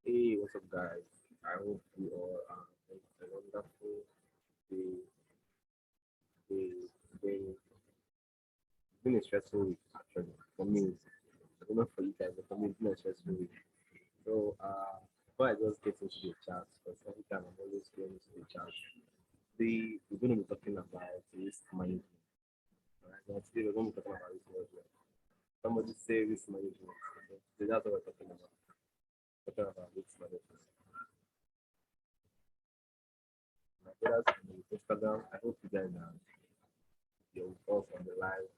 Hey, what's up, guys? I hope you all are having a wonderful day. Day. Day. It's been a stressful week, actually. For me, I don't know for you guys, but for me, it's been a stressful week. So, before I just get into the chat, because every time I'm always going into the chat, we're going to be talking about risk management. All right, now today we're going to be talking about risk management. Somebody say risk management. Okay? So that's what we're talking about. Talking about risk management. My brothers on Instagram, I hope you guys are you're with us on the live.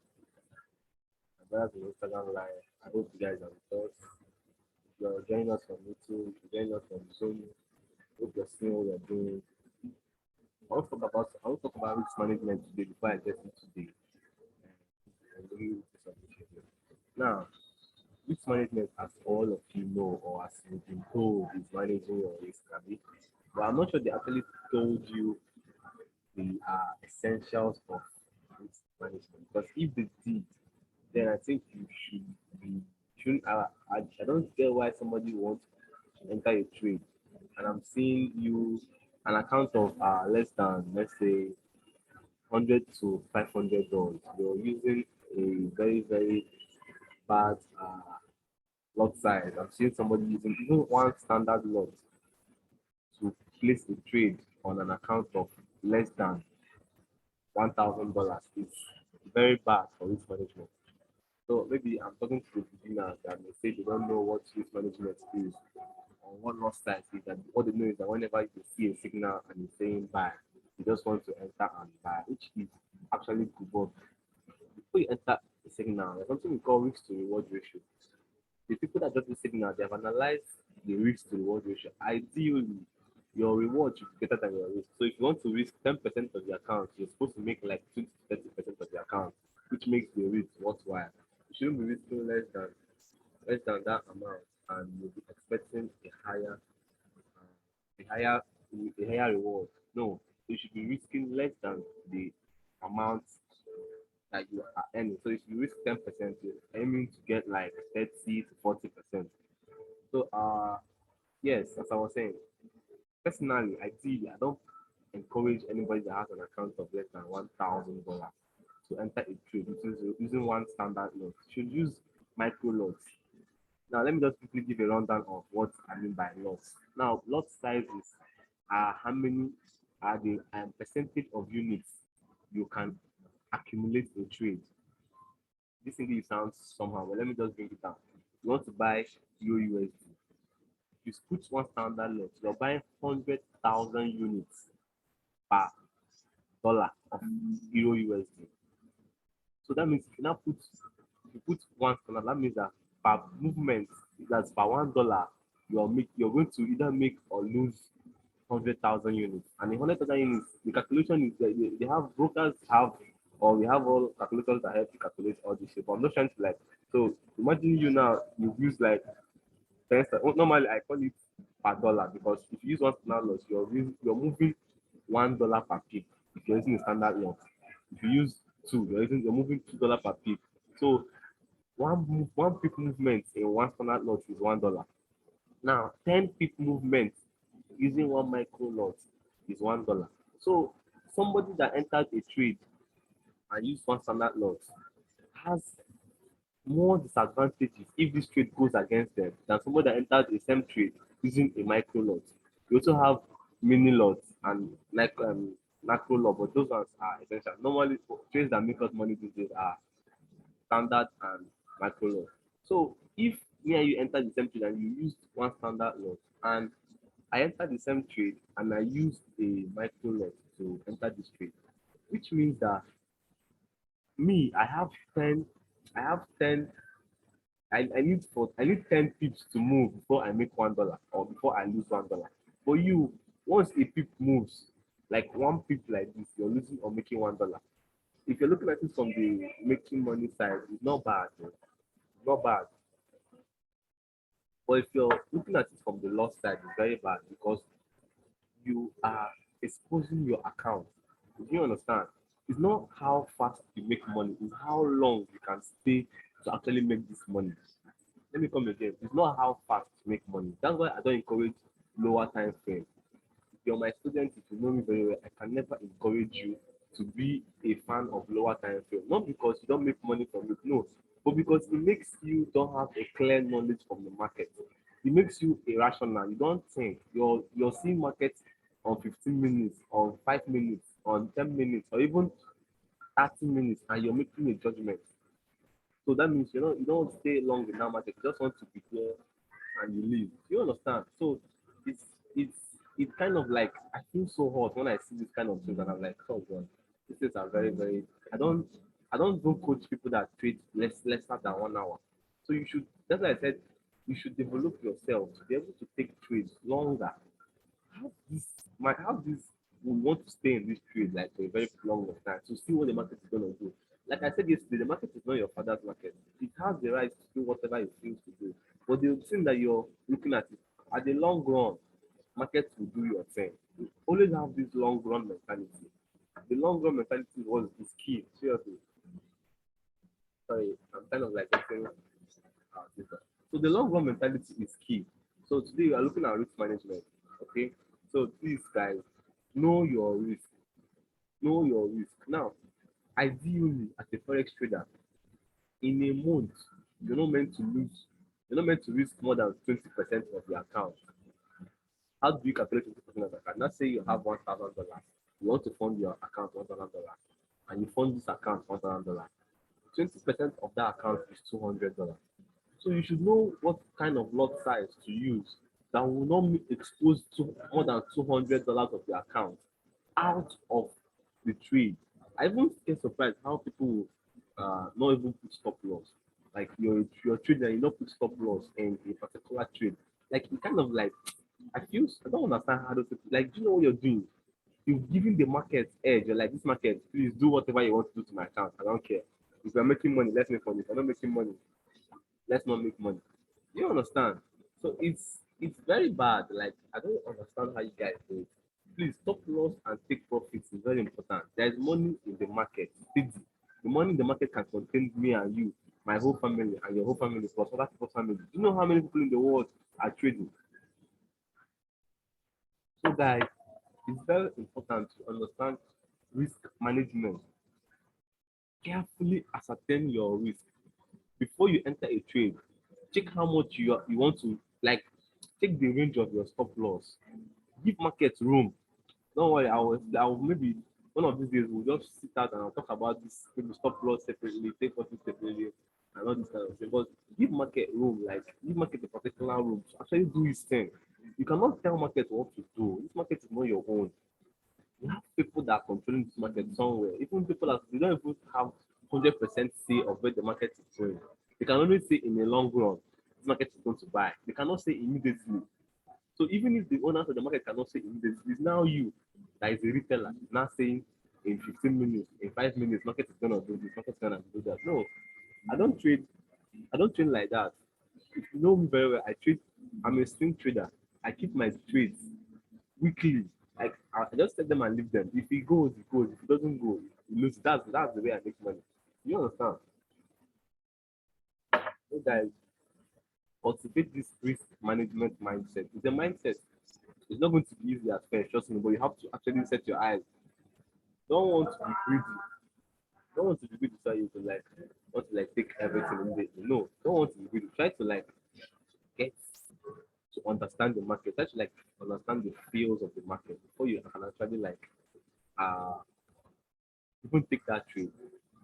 My brothers on Instagram live, I hope you guys are with us. If you're joining us from YouTube, if you're joining us from Zoom, I hope you're seeing what we're doing. I want to talk about risk management today before I get into the real submission here. Now, risk management, as all of you know, or as you've been told, is managing your risk, Abby. But I'm not sure they actually told you the essentials of risk management. Because if they did, then I think you should be shouldn't I don't get why somebody wants to enter a trade and I'm seeing you an account of less than let's say $100 to $500. You're using a very bad lot size. I'm seeing somebody using even one standard lot to place a trade on an account of less than $1,000. It's very bad for risk management. So maybe I'm talking to the beginners that may say they don't know what risk management is or what loss size is. And what they know is that whenever you see a signal and it's saying buy, you just want to enter and buy, which is actually good. But before you enter the signal, there's something we call risk to reward ratio. The people that got the signal, they have analyzed the risk to reward ratio. Ideally, your reward should be better than your risk. So if you want to risk 10% of the account, you're supposed to make like 20 to 30% of the account, which makes the risk worthwhile. You shouldn't be risking less than that amount, and you'll be expecting a higher, a higher reward. No, you should be risking less than the amount that you are earning. So if you risk 10%, you're aiming to get like 30 to 40%. So yes, as I was saying, personally, ideally, I don't encourage anybody that has an account of less than $1,000 to enter a trade using one standard lot. You should use micro lots. Now, let me just quickly give a rundown of what I mean by lots. Now, lot sizes are how many are the percentage of units you can accumulate in trade. This English sounds somehow, but let me just bring it down. You want to buy USD. You put one standard lot, you're buying 100,000 units per dollar of Euro USD. So that means if you put one standard, that means that per movement, that's per $1, you're going to either make or lose 100,000 units. And in 100,000 units, the calculation is that they have brokers have or we have all calculators that help to calculate all this shit. But I'm not trying to like so imagine you now you've used like 10 normally I call it per dollar because if you use one standard loss, you're moving $1 per peak if you're using a standard lot. If you use two, you're moving $2 per peak. So one peak movement in one standard lot is $1. Now 10 peak movements using one micro lot is $1. So somebody that entered a trade and used one standard lot has more disadvantages if this trade goes against them than somebody that entered the same trade using a micro lot. You also have mini lots and like macro lot, but those ones are essential. Normally, trades that make us money these days are standard and micro lot. So if me and you enter the same trade and you used one standard lot and I entered the same trade and I used a micro lot to enter this trade, which means that me, I have 10 I need 10 pips to move before I make $1 or before I lose $1. For you, once a pip moves, like one pip like this, you're losing or making $1. If you're looking at it from the making money side, it's not bad. Not bad. But if you're looking at it from the loss side, it's very bad because you are exposing your account. Do you understand? It's not how fast you make money, it's how long you can stay to actually make this money. Let me come again. It's not how fast to make money. That's why I don't encourage lower time frame. If you're my student, if you know me very well, I can never encourage you to be a fan of lower time frame. Not because you don't make money from it, no, but because it makes you don't have a clear knowledge from the market. It makes you irrational. You don't think. You're seeing markets on 15 minutes, on 5 minutes, on 10 minutes, or even 30 minutes, and you're making a judgment. So that means you don't stay long in that market. You just want to be there and you leave. You understand? So it's it's it's kind of like I feel so hot when I see this kind of things, and I'm like, oh god, these things are very very. I don't I don't even coach people that trade lesser than 1 hour. So you should. That's why I said you should develop yourself to be able to take trades longer. How this we want to stay in this trade like for a very long time to see what the market is gonna do. Like I said yesterday, the market is not your father's market. It has the right to do whatever it feels to do. But the thing that you're looking at it at the long run, market will do your thing. You always have this long run mentality. The long run mentality is key. Seriously. Sorry, I'm kind of like getting different. So the long run mentality is key. So today we are looking at risk management. Okay. So please guys, know your risk. Know your risk. Now, ideally as a forex trader, in a month, you're not meant to lose, you're not meant to risk more than 20% of your account. How do you calculate 20% of your account? Let's say you have $1,000. You want to fund your account $1,000 and you fund this account $1,000. 20% of that account is $200. So you should know what kind of lot size to use that will not expose to more than $200 of your account out of the trade. I even get surprised how people will not even put stop loss. Like your trader, you not put stop loss in a particular trade. Like you kind of like I don't understand how those people like do you know what you're doing? You're giving the market edge. You're like this market, please do whatever you want to do to my account. I don't care. If you're making money, let's make money. If you're not making money, let's not make money. You understand? So it's very bad. Like I don't understand how you guys do it. Please stop loss and take profits is very important. There is money in the market. Steady. The money in the market can contain me and you, my whole family, and your whole family plus other people's family. Do you know how many people in the world are trading? So guys, it's very important to understand risk management. Carefully ascertain your risk before you enter a trade. Check how much you want to like. Check the range of your stop loss. Give market room. Don't worry, I will maybe one of these days we'll just sit out and I'll talk about this maybe stop loss separately, take profit separately, and all this kind of thing. But give market room, like give market a particular room to actually do its thing. You cannot tell market what to do. This market is not your own. You have people that are controlling this market somewhere. Even people that they don't even have 100% say of where the market is going. They can only say in the long run, this market is going to buy. They cannot say immediately. So even if the owners of the market cannot say immediately, it's now you that is a retailer now saying in 15 minutes, in 5 minutes, market is gonna do this, market is gonna do that. No, I don't trade, I don't trade like that. If you know me very well, I'm a swing trader. I keep my trades weekly. Like I just set them and leave them. If it goes, it goes. If it doesn't go, it loses. That's the way I make money. You understand? So guys, cultivate this risk management mindset. It's a mindset. It's not going to be easy at first, trust me, but you have to actually set your eyes. Don't want to be greedy. Don't want to be greedy so you to like want to like take everything immediately. No, don't want to be greedy. Try to like get to understand the market. Try to like understand the feels of the market before you can actually like uh even take that trade.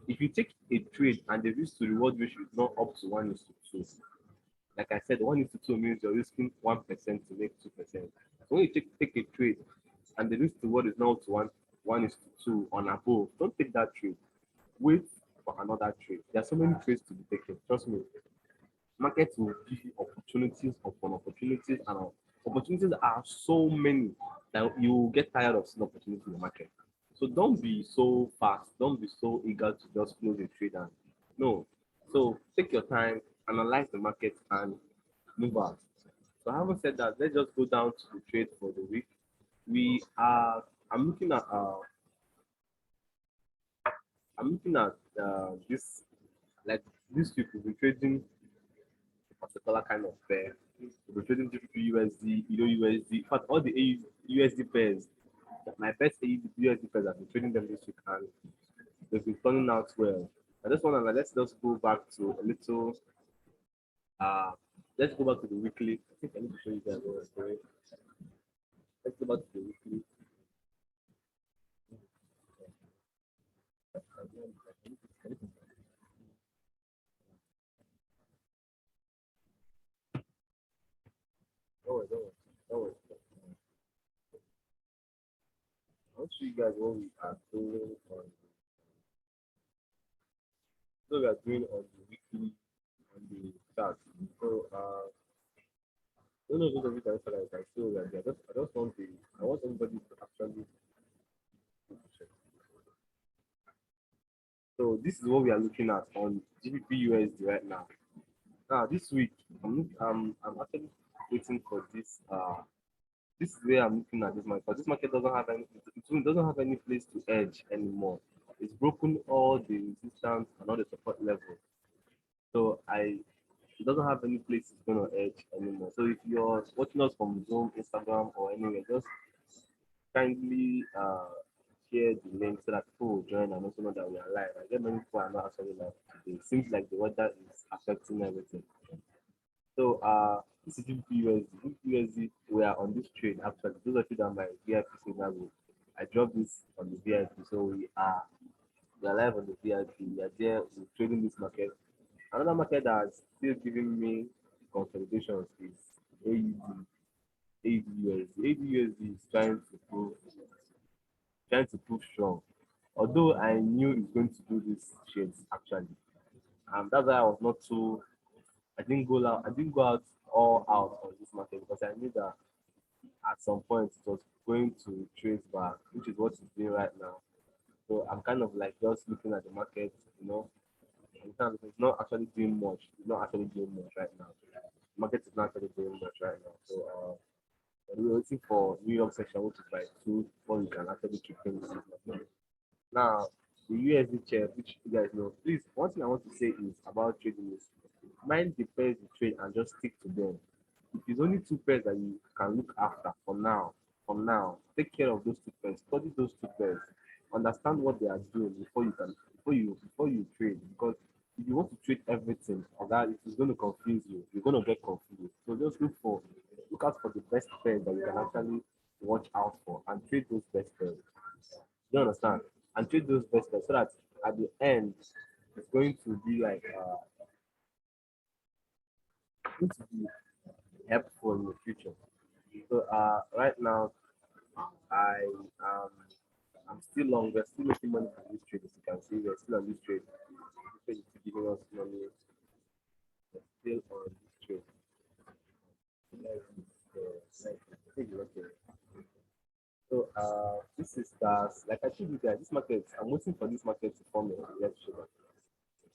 If you take a trade and the risk to reward ratio is not up to 1:2, like I said, 1:2 means you're risking 1% to make 2%. So when you take a trade and the risk to reward is now to 1:2 on above, don't take that trade. Wait for another trade. There are so many trades to be taken. Trust me. Market will give you opportunities upon opportunities, and opportunities are so many that you will get tired of seeing opportunities in the market. So don't be so fast. Don't be so eager to just close a trade and no. So take your time, analyze the market, and move out. So having said that, let's just go down to the trade for the week. We are. I'm looking at. I'm looking at this. Like this week, we'll be trading particular kind of pair. We're trading GBP USD, USD. In fact, all the USD pairs, my best USD pairs, I've been trading them this week and they've been turning out well. I just want to let's just go back to a little. Uh, let's go back to the weekly. I think I need to show you guys what I'm doing. Let's go back to the weekly. Don't worry. I'll show you guys what we are doing on. So we are doing on the weekly on the chart. So don't know if those of you can answer that I can show that. I just want the I want everybody to actually check. So this is what we are looking at on GBP USD right now. Now this week I'm actually waiting for this this is where I'm looking at this market. But this market doesn't have it doesn't have any place to edge anymore. It's broken all the resistance and all the support levels. So it doesn't have any place it's gonna edge anymore. So if you're watching us from Zoom, Instagram, or anywhere, just kindly share the link so that people will join and also know that we are live. I get many people are not actually live today. It seems like the weather is affecting everything. So this is USD. We are on this trade actually. Those of you that are my VIP signal group, I dropped this on the VIP. So we are live on the VIP. We are there, we're trading this market. Another market that's still giving me consolidations is AUD. AUD is trying to prove strong. Although I knew it's going to do this trades actually. That's why I was not too I didn't go out all out on this market because I knew that at some point it was going to trace back, which is what it's doing right now. So I'm kind of like just looking at the market, and kind of, it's not actually doing much. It's not actually doing much right now. The market is not actually doing much right now. So we're waiting for New York session, which is like two before we can actually keep things moving. Now, the USD chair, which you guys know, please, one thing I want to say is about trading is mind the pairs you trade and just stick to them. If there's only two pairs that you can look after for now, take care of those two pairs, study those two pairs, understand what they are doing before you trade. Because if you want to trade everything, or that it is going to confuse you, you're going to get confused. So just look out for the best pairs that you can actually watch out for and trade those best pairs. You understand? And trade those best pairs so that at the end it's going to be like going to be helpful in the future. So right now I um I'm still long. We're still making money from this trade. As you can see, we're still on this trade. This trade is still giving us money. We're still on this trade. Okay. So this is like I told you guys, this market. I'm waiting for this market to form a left shoulder,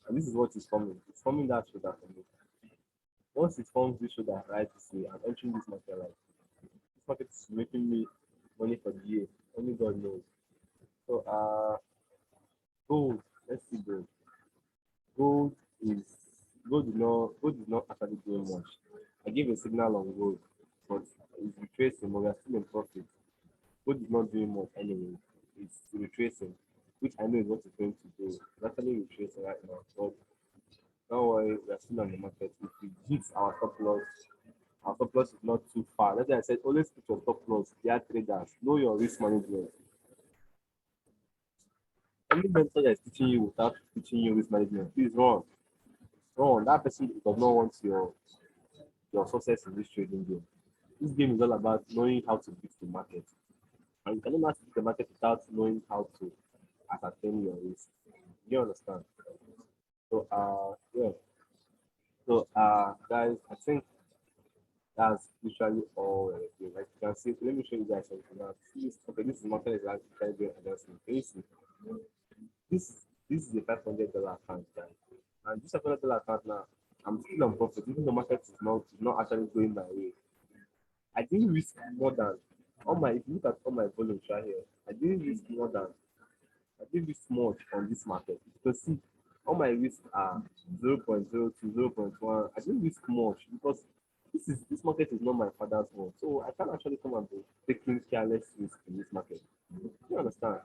and this is what is forming. It's forming that shoulder for me. Once it forms this shoulder right this way, I'm entering this market right. This market is making me money for the year. Only God knows. So gold. Let's see gold. Gold is gold is not actually doing much. I gave a signal on gold, but it's retracing, but we are still in profit. Gold is not doing much anyway. It's retracing, which I know is what it's going to do. It's actually retracing right now. But don't worry, we are still on the market. If we hit our stop loss is not too far. That's why I said always put your stop loss. They are traders. Know your risk management. Any mentor that is teaching you without teaching you risk management, please run. Run. That person does not want your success in this trading game. This game is all about knowing how to beat the market. And you cannot beat the market without knowing how to ascertain your risk. You understand? So yeah. So guys, I think that's usually all we're doing. Like you can see, let me show you guys something now. Okay, this is market is actually doing adjustment. Can you see? This is a $500 account, guys. And this $500 account now, I'm still on profit, even the market is not actually going my way. I didn't risk more than if you look at all my volumes right here, I didn't risk much on this market. Because see, All my risks are 0.02, 0.1. I didn't risk much because this market is not my father's one. So I can't actually come and be taking careless risk in this market. You understand?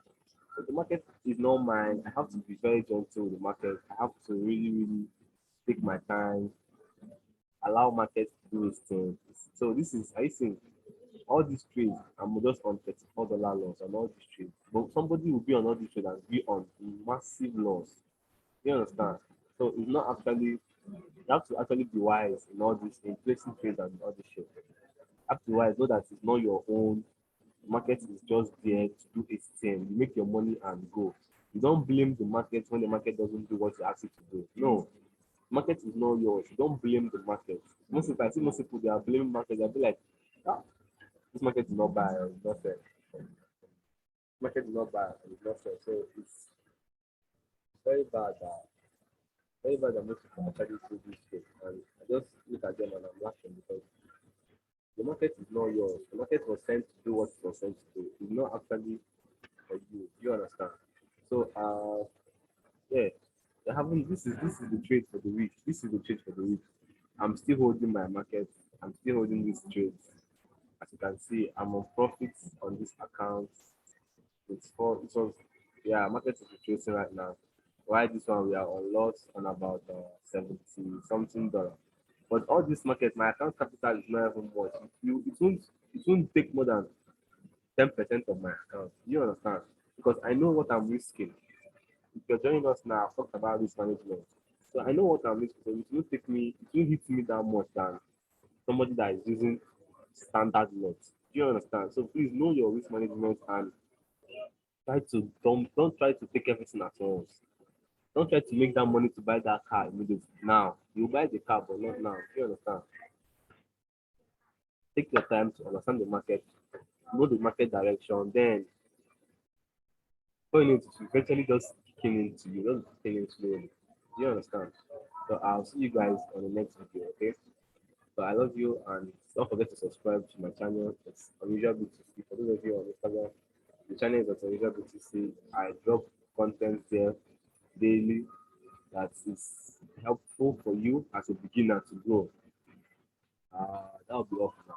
So the market is not mine. I have to be very gentle with the market. I have to really, really take my time, allow market to do its thing. So this is I think all these trades, I'm just on $34 loss on all these trades. But somebody will be on all these trades and be on massive loss. You understand? So it's not actually you have to actually be wise in all this in placing trades and all this shit. You have to be wise, know that it's not your own. The market is just there to do its thing. You make your money and go. You don't blame the market when the market doesn't do what you ask it to do. No, market is not yours. You don't blame the market. Most people, I see most people they are blaming market. They'll be like, ah, this market is not bad, it's not fair. Market is not bad, it's not fair. So it's very bad that most people actually do this thing. And I just look at them and I'm laughing because the market is not yours. The market was sent to do what it was sent to do. It's not actually for you. You understand? So yeah, this is the trade for the week. This is the trade for the week. I'm still holding my market. I'm still holding these trades. As you can see, I'm on profits on this account. It was yeah, market is retracing right now. Why this one we are on loss on about 70 something dollar. But all this market, my account capital is not even much. It won't take more than 10% of my account. You understand? Because I know what I'm risking. If you're joining us now, I've talked about risk management. So I know what I'm risking. So it won't hit me that much than somebody that is using standard lots. Do you understand? So please know your risk management and don't try to take everything at once. Don't try to make that money to buy that car immediately. Now you buy the car, but not now. Do you understand? Take your time to understand the market, know the market direction. Then going into eventually just kicking into you, just kicking into slowly. Do you understand? So I'll see you guys on the next video. Okay. So I love you and don't forget to subscribe to my channel. It's Unusual BTC. For those of you on Instagram, the channel is at Unusual BTC. I drop content there daily that is helpful for you as a beginner to grow. That will be all for now.